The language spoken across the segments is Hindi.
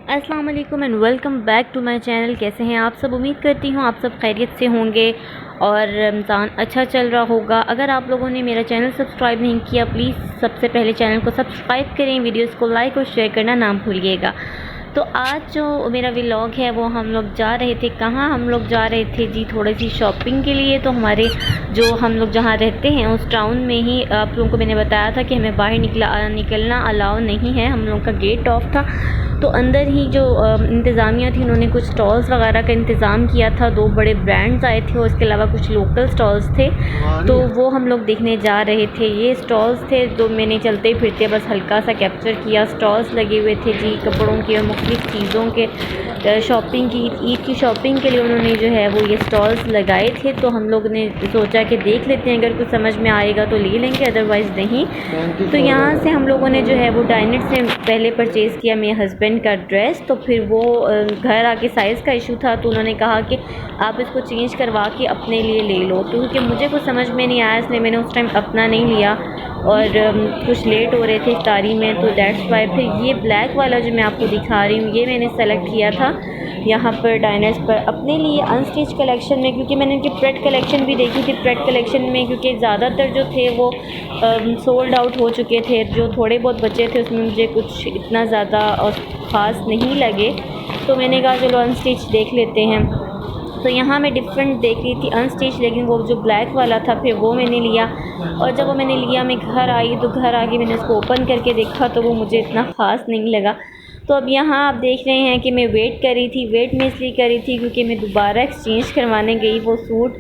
अस्सलाम वालेकुम and welcome back to my channel. कैसे हैं आप सब? उम्मीद करती हूँ आप सब खैरियत से होंगे और रमज़ान अच्छा चल रहा होगा। अगर आप लोगों ने मेरा चैनल सब्सक्राइब नहीं किया, प्लीज़ सबसे पहले चैनल को सब्सक्राइब करें, वीडियोस को लाइक और शेयर करना ना भूलिएगा। तो आज जो मेरा व्लॉग है वो हम लोग जा रहे थे, कहाँ हम लोग जा रहे थे जी, थोड़ी सी शॉपिंग के लिए। तो हमारे जो हम लोग जहाँ रहते हैं उस टाउन में ही आप लोगों को मैंने बताया था कि हमें बाहर निकलना अलाउ नहीं है, हम लोग का गेट ऑफ था। तो अंदर ही जो इंतज़ामिया थी उन्होंने कुछ स्टॉल्स वगैरह का इंतज़ाम किया था, 2 बड़े ब्रांड्स आए थे और इसके अलावा कुछ लोकल स्टॉल्स थे, तो वो हम लोग देखने जा रहे थे। ये स्टॉल्स थे जो मैंने चलते फिरते बस हल्का सा कैप्चर किया। स्टॉल्स लगे हुए थे जी कपड़ों के और मुख्तलिफ़ चीज़ों के, शॉपिंग की, ईद की शॉपिंग के लिए उन्होंने जो है वो ये स्टॉल्स लगाए थे। तो हम लोग ने सोचा कि देख लेते हैं, अगर कुछ समझ में आएगा तो ले लेंगे, अदरवाइज़ नहीं। तो यहाँ से हम लोगों ने जो है वो डाइनेट से पहले परचेज़ किया मेरे हस्बैंड का ड्रेस। तो फिर वो घर आके साइज़ का इशू था तो उन्होंने कहा कि आप इसको चेंज करवा के अपने लिए ले लो। तो क्योंकि मुझे कुछ समझ में नहीं आया इसलिए मैंने उस टाइम अपना नहीं लिया और कुछ लेट हो रहे थे इफ्तारी में, तो दैट्स वाई फिर ये ब्लैक वाला जो मैं आपको दिखा रही हूँ ये मैंने सेलेक्ट किया था यहाँ पर डाइनर्स पर अपने लिए अनस्टिच कलेक्शन में, क्योंकि मैंने इनकी प्रेड कलेक्शन भी देखी थी। प्रेड कलेक्शन में क्योंकि ज़्यादातर जो थे वो सोल्ड आउट हो चुके थे, जो थोड़े बहुत बचे थे उसमें मुझे कुछ इतना ज़्यादा ख़ास नहीं लगे, तो मैंने कहा चलो अनस्टिच देख लेते हैं। तो यहाँ मैं डिफरेंट देख रही थी अनस्टिच, लेकिन वो जो ब्लैक वाला था फिर वो मैंने लिया। और जब वो मैंने लिया मैं घर आई तो घर आके मैंने उसको ओपन करके देखा तो वो मुझे इतना ख़ास नहीं लगा। तो अब यहाँ आप देख रहे हैं कि मैं वेट कर रही थी। वेट मैं इसलिए कर रही थी क्योंकि मैं दोबारा एक्सचेंज करवाने गई वो सूट,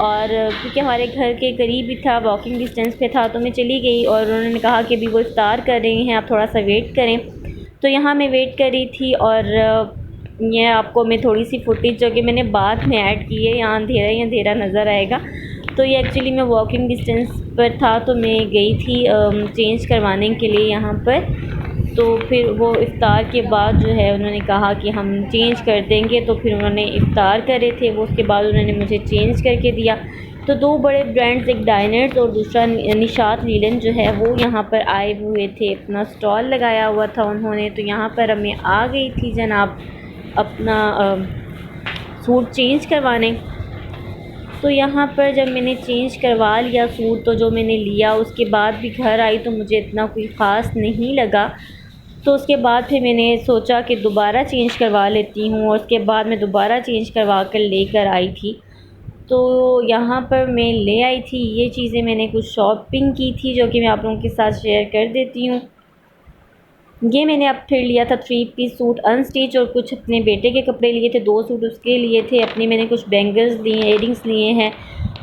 और क्योंकि हमारे घर के करीब ही था, वॉकिंग डिस्टेंस पे था, तो मैं चली गई और उन्होंने कहा कि अभी वो इफ्तार कर रहे हैं, आप थोड़ा सा वेट करें। तो यहाँ मैं वेट कर रही थी और ये आपको मैं थोड़ी सी फुटेज जो कि मैंने बाद में ऐड की है, यहाँ अंधेरा ही अंधेरा नज़र आएगा। तो ये एक्चुअली मैं वॉकिंग डिस्टेंस पर था तो मैं गई थी चेंज करवाने के लिए यहाँ पर। तो फिर वो इफ़्तार के बाद जो है उन्होंने कहा कि हम चेंज कर देंगे, तो फिर उन्होंने इफ़्तार करे थे वो, उसके बाद उन्होंने मुझे चेंज करके दिया। तो 2 बड़े ब्रांड्स, एक डाइनर्स और दूसरा निशात लीलन जो है वो यहाँ पर आए हुए थे, अपना स्टॉल लगाया हुआ था उन्होंने। तो यहाँ पर मैं आ गई थी जनाब अपना सूट चेंज करवाने। तो यहाँ पर जब मैंने चेंज करवा लिया सूट, तो जो मैंने लिया उसके बाद भी घर आई तो मुझे इतना कोई ख़ास नहीं लगा। तो उसके बाद फिर मैंने सोचा कि दोबारा चेंज करवा लेती हूँ, और उसके बाद मैं दोबारा चेंज करवा कर लेकर आई थी। तो यहाँ पर मैं ले आई थी ये चीज़ें, मैंने कुछ शॉपिंग की थी जो कि मैं आप लोगों के साथ शेयर कर देती हूँ। ये मैंने अब फिर लिया था 3 पीस सूट अनस्टिच, और कुछ अपने बेटे के कपड़े लिए थे, 2 सूट उसके लिए थे, अपने मैंने कुछ बैंगल्स लिए, इयरिंग्स लिए हैं।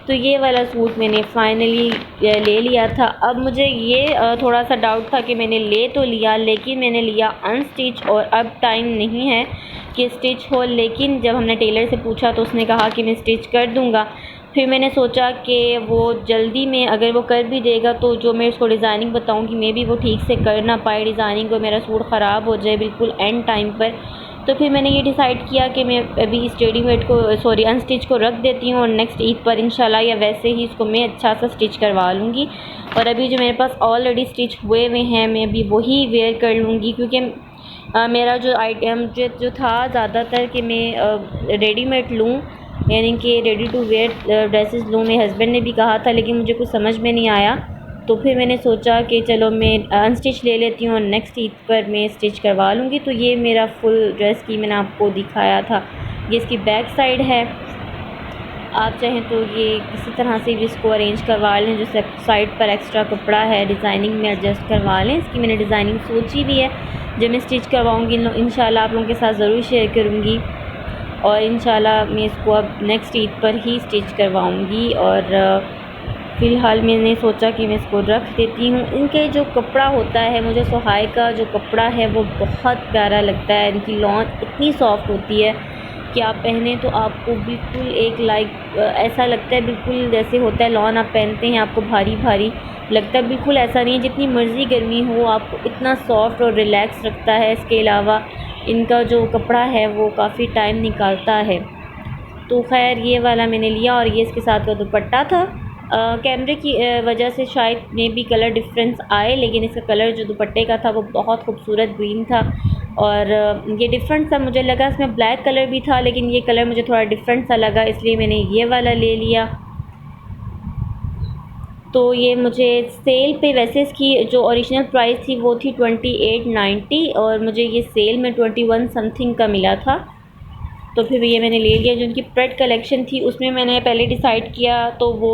तो ये वाला सूट मैंने फ़ाइनली ले लिया था। अब मुझे ये थोड़ा सा डाउट था कि मैंने ले तो लिया, लेकिन मैंने लिया अनस्टिच और अब टाइम नहीं है कि स्टिच हो। लेकिन जब हमने टेलर से पूछा तो उसने कहा कि मैं स्टिच कर दूँगा। फिर मैंने सोचा कि वो जल्दी में अगर वो कर भी देगा तो जो मैं उसको डिज़ाइनिंग बताऊंगी मे बी वो ठीक से कर ना पाए डिज़ाइनिंग, और मेरा सूट ख़राब हो जाए बिल्कुल एंड टाइम पर। तो फिर मैंने ये डिसाइड किया कि मैं अभी इस रेडीमेड को अनस्टिच को रख देती हूँ, और नेक्स्ट ईद पर इंशाल्लाह या वैसे ही इसको मैं अच्छा सा स्टिच करवा लूँगी। और अभी जो मेरे पास ऑलरेडी स्टिच हुए हुए हैं मैं अभी वही वेयर कर लूँगी, क्योंकि मेरा जो आइटम जो था ज़्यादातर कि मैं रेडीमेड लूँ, यानी कि रेडी टू वेयर ड्रेसेस लूँ। मेरे हस्बैंड ने भी कहा था लेकिन मुझे कुछ समझ में नहीं आया, तो फिर मैंने सोचा कि चलो मैं अनस्टिच ले लेती हूँ और नेक्स्ट ईद पर मैं स्टिच करवा लूँगी। तो ये मेरा फुल ड्रेस की मैंने आपको दिखाया था, ये इसकी बैक साइड है। आप चाहें तो ये किसी तरह से भी इसको अरेंज करवा लें, जो साइड पर एक्स्ट्रा कपड़ा है डिज़ाइनिंग में एडजस्ट करवा लें। इसकी मैंने डिज़ाइनिंग सोची भी है, जब मैं स्टिच करवाऊँगी इंशाल्लाह आप लोगों के साथ ज़रूर शेयर करूँगी, और इंशाल्लाह मैं इसको अब नेक्स्ट ईद पर ही स्टिच करवाऊँगी। और फ़िलहाल मैंने सोचा कि मैं इसको रख देती हूँ। इनके जो कपड़ा होता है, मुझे सोहाई का जो कपड़ा है वो बहुत प्यारा लगता है। इनकी लॉन इतनी सॉफ्ट होती है कि आप पहने तो आपको बिल्कुल एक ऐसा लगता है बिल्कुल जैसे होता है लॉन आप पहनते हैं आपको भारी भारी लगता है, बिल्कुल ऐसा नहीं है। जितनी मर्ज़ी गर्मी हो आपको इतना सॉफ्ट और रिलैक्स रखता है। इसके अलावा इनका जो कपड़ा है वो काफ़ी टाइम निकालता है। तो खैर ये वाला मैंने लिया, और ये इसके साथ का दुपट्टा था। कैमरे की वजह से शायद मे बी कलर डिफरेंस आए, लेकिन इसका कलर जो दुपट्टे का था वो बहुत खूबसूरत ग्रीन था, और ये डिफरेंट सा मुझे लगा। इसमें ब्लैक कलर भी था लेकिन ये कलर मुझे थोड़ा डिफरेंट सा लगा, इसलिए मैंने ये वाला ले लिया। तो ये मुझे सेल पे, वैसे इसकी जो ओरिजिनल प्राइस थी वो थी 2890 और मुझे ये सेल में 21 समथिंग का मिला था। तो फिर ये मैंने ले लिया। जो उनकी प्रेड कलेक्शन थी उसमें मैंने पहले डिसाइड किया तो वो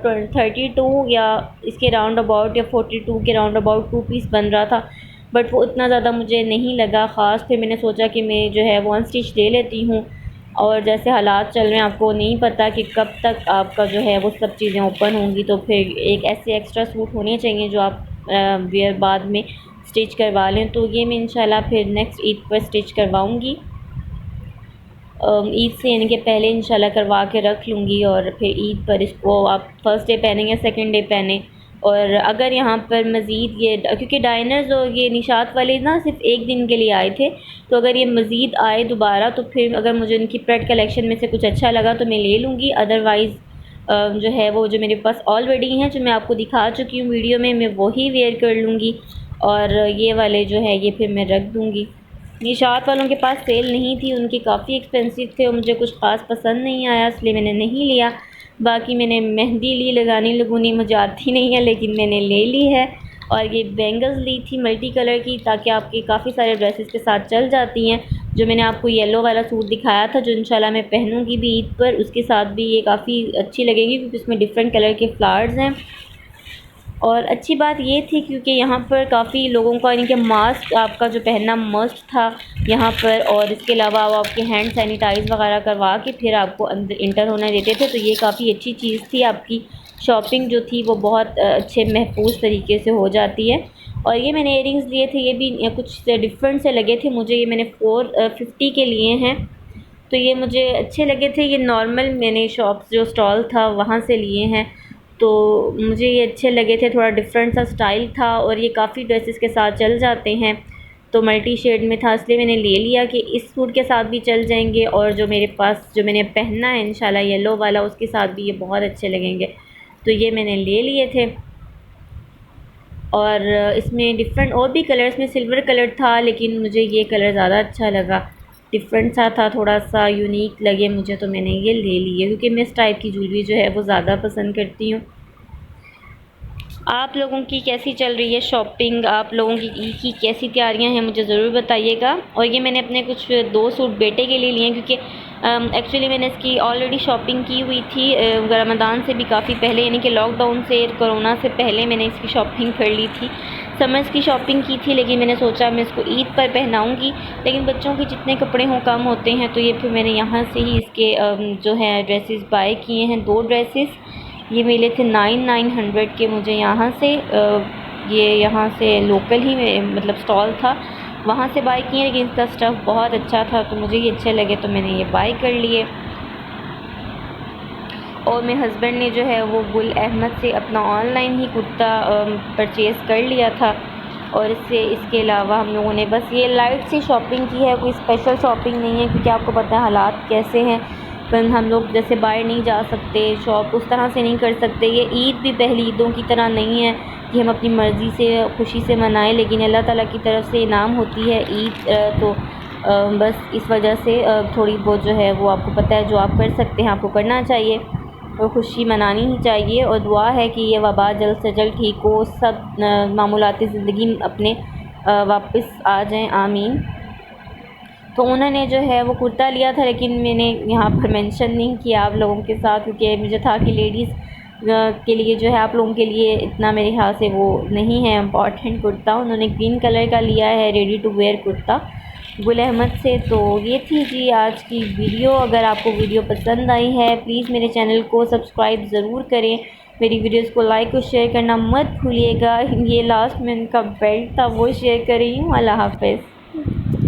32 या इसके राउंड अबाउट या 42 के राउंड अबाउट 2 पीस बन रहा था, बट वो इतना ज़्यादा मुझे नहीं लगा ख़ास। फिर मैंने सोचा कि मैं जो है वन स्टिच ले लेती हूँ, और जैसे हालात चल रहे हैं आपको नहीं पता कि कब तक आपका जो है वो सब चीज़ें ओपन होंगी, तो फिर एक ऐसे एक्स्ट्रा सूट होने चाहिए जो आप वेयर बाद में स्टिच करवा लें। तो ये मैं इंशाल्लाह फिर नेक्स्ट ईद पर स्टिच करवाऊँगी, ईद से यानी कि पहले इंशाल्लाह करवा के रख लूँगी, और फिर ईद पर इसको आप फर्स्ट डे पहनें या सेकंड डे पहने। और अगर यहाँ पर मज़ीद ये, क्योंकि डाइनर्स और ये निशात वाले ना सिर्फ एक दिन के लिए आए थे, तो अगर ये मज़ीद आए दोबारा तो फिर अगर मुझे उनकी प्रेड कलेक्शन में से कुछ अच्छा लगा तो मैं ले लूँगी। अदरवाइज़ जो है वो जो मेरे पास ऑलरेडी हैं, जो मैं आपको दिखा चुकी हूँ वीडियो में, मैं वही वेयर कर लूँगी, और ये वाले जो है ये फिर मैं रख दूँगी। निशात वालों के पास सेल नहीं थी, उनके काफ़ी एक्सपेंसिव थे और मुझे कुछ ख़ास पसंद नहीं आया, इसलिए मैंने नहीं लिया। बाकी मैंने मेहंदी ली, लगानी लगूनी मुझे आती नहीं है लेकिन मैंने ले ली है। और ये बैंगल्स ली थी मल्टी कलर की, ताकि आपके काफ़ी सारे ड्रेसेस के साथ चल जाती हैं। जो मैंने आपको येलो वाला सूट दिखाया था, जो इंशाल्लाह मैं पहनूंगी भी ईद पर, उसके साथ भी ये काफ़ी अच्छी लगेगी क्योंकि इसमें डिफरेंट कलर के फ्लावर्स हैं। और अच्छी बात ये थी क्योंकि यहाँ पर काफ़ी लोगों का यानी कि मास्क आपका जो पहनना मस्ट था यहाँ पर, और इसके अलावा वो आपके हैंड सैनिटाइज़ वगैरह करवा के फिर आपको अंदर इंटर होने देते थे। तो ये काफ़ी अच्छी चीज़ थी, आपकी शॉपिंग जो थी वो बहुत अच्छे महफूज तरीके से हो जाती है। और ये मैंने इयरिंग्स लिए थे, ये भी कुछ डिफरेंट से लगे थे मुझे, ये मैंने 450 के लिए हैं। तो ये मुझे अच्छे लगे थे, ये नॉर्मल मैंने शॉप्स जो स्टॉल था वहाँ से लिए हैं, तो मुझे ये अच्छे लगे थे। थोड़ा डिफरेंट सा स्टाइल था और ये काफ़ी ड्रेसेस के साथ चल जाते हैं, तो मल्टी शेड में था इसलिए मैंने ले लिया कि इस सूट के साथ भी चल जाएंगे, और जो मेरे पास जो मैंने पहनना है इंशाल्लाह येलो वाला, उसके साथ भी ये बहुत अच्छे लगेंगे। तो ये मैंने ले लिए थे। और इसमें डिफरेंट और भी कलर्स में सिल्वर कलर था, लेकिन मुझे ये कलर ज़्यादा अच्छा लगा, डिफरेंट सा था, थोड़ा सा यूनिक लगे मुझे, तो मैंने ये ले लिए क्योंकि मैं इस टाइप की ज्वेलरी जो है वो ज़्यादा पसंद करती हूँ। आप लोगों की कैसी चल रही है शॉपिंग, आप लोगों की ईद की कैसी तैयारियां हैं, मुझे ज़रूर बताइएगा। और ये मैंने अपने कुछ 2 सूट बेटे के लिए लिए हैं क्योंकि एक्चुअली मैंने इसकी ऑलरेडी शॉपिंग की हुई थी रमज़ान से भी काफ़ी पहले, यानी कि लॉकडाउन से, कोरोना से पहले मैंने इसकी शॉपिंग कर ली थी। समर्स की शॉपिंग की थी, लेकिन मैंने सोचा मैं इसको ईद पर पहनाऊँगी, लेकिन बच्चों के जितने कपड़े हों कम होते हैं, तो ये फिर मैंने यहाँ से ही इसके जो है ड्रेसेस बाय किए हैं। 2 ड्रेसेस ये मिले थे 900 के मुझे यहाँ से, ये यहाँ से लोकल ही मतलब स्टॉल था वहाँ से बाय किए, लेकिन इसका स्टफ़ बहुत अच्छा था तो मुझे ये अच्छे लगे तो मैंने ये बाय कर लिए। और मेरे हस्बैंड ने जो है वो गुल अहमद से अपना ऑनलाइन ही कुर्ता परचेज़ कर लिया था। और इसके अलावा हम लोगों ने बस ये लाइट सी शॉपिंग की है, कोई स्पेशल शॉपिंग नहीं है क्योंकि आपको पता है हालात कैसे हैं, पर हम लोग जैसे बाहर नहीं जा सकते, शॉप उस तरह से नहीं कर सकते। ये ईद भी पहली ईदों की तरह नहीं है कि हम अपनी मर्ज़ी से खुशी से मनाएं, लेकिन अल्लाह ताला की तरफ से इनाम होती है ईद, तो बस इस वजह से थोड़ी बहुत जो है वो आपको पता है जो आप कर सकते हैं आपको करना चाहिए और खुशी मनानी ही चाहिए। और दुआ है कि ये वबा जल्द से जल्द ठीक हो, सब मामूलाती ज़िंदगी अपने वापस आ जाएं, आमीन। तो उन्होंने जो है वो कुर्ता लिया था, लेकिन मैंने यहाँ पर मेंशन नहीं किया आप लोगों के साथ क्योंकि मुझे था कि लेडीज़ के लिए जो है आप लोगों के लिए इतना मेरे ख्याल से वो नहीं है इम्पॉर्टेंट कुर्ता। उन्होंने ग्रीन कलर का लिया है ready to where kurta Gul Ahmed से। तो ये थी जी आज की वीडियो। अगर आपको वीडियो पसंद आई है प्लीज़ मेरे चैनल को सब्सक्राइब ज़रूर करें, मेरी वीडियोस को लाइक और शेयर करना मत भूलिएगा। ये लास्ट में इनका बेल्ट था वो शेयर कर रही हूँ। अल्लाह हाफ़िज़।